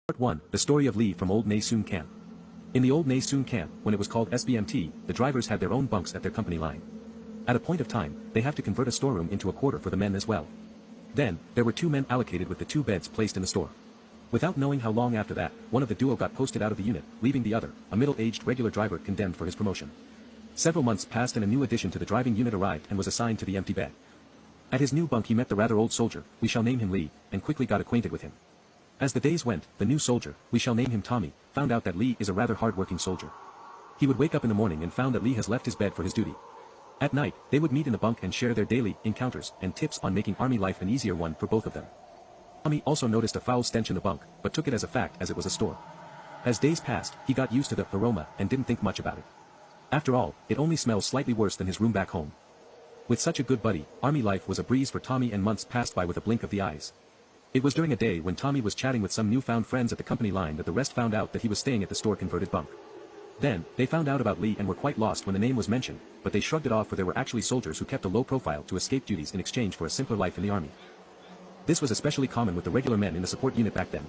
Part 1, The Story of Lee from Old Nay Soon Camp. In the Old Nay Soon Camp, when it was called SBMT, the drivers had their own bunks at their company line. At a point of time, they have to convert a storeroom into a quarter for the men as well. Then, there were 2 men allocated with the 2 beds placed in the store. Without knowing how long after that, one of the duo got posted out of the unit, leaving the other, a middle-aged regular driver, condemned for his promotion. Several months passed and a new addition to the driving unit arrived and was assigned to the empty bed. At his new bunk he met the rather old soldier, we shall name him Lee, and quickly got acquainted with him. As the days went, the new soldier, we shall name him Tommy, found out that Lee is a rather hard-working soldier. He would wake up in the morning and found that Lee has left his bed for his duty. At night, they would meet in the bunk and share their daily encounters and tips on making army life an easier one for both of them. Tommy also noticed a foul stench in the bunk, but took it as a fact as it was a store. As days passed, he got used to the aroma and didn't think much about it. After all, it only smells slightly worse than his room back home. With such a good buddy, army life was a breeze for Tommy, and months passed by with a blink of the eyes. It was during a day when Tommy was chatting with some newfound friends at the company line that the rest found out that he was staying at the store-converted bunk. Then, they found out about Lee and were quite lost when the name was mentioned, but they shrugged it off, for there were actually soldiers who kept a low profile to escape duties in exchange for a simpler life in the army. This was especially common with the regular men in the support unit back then,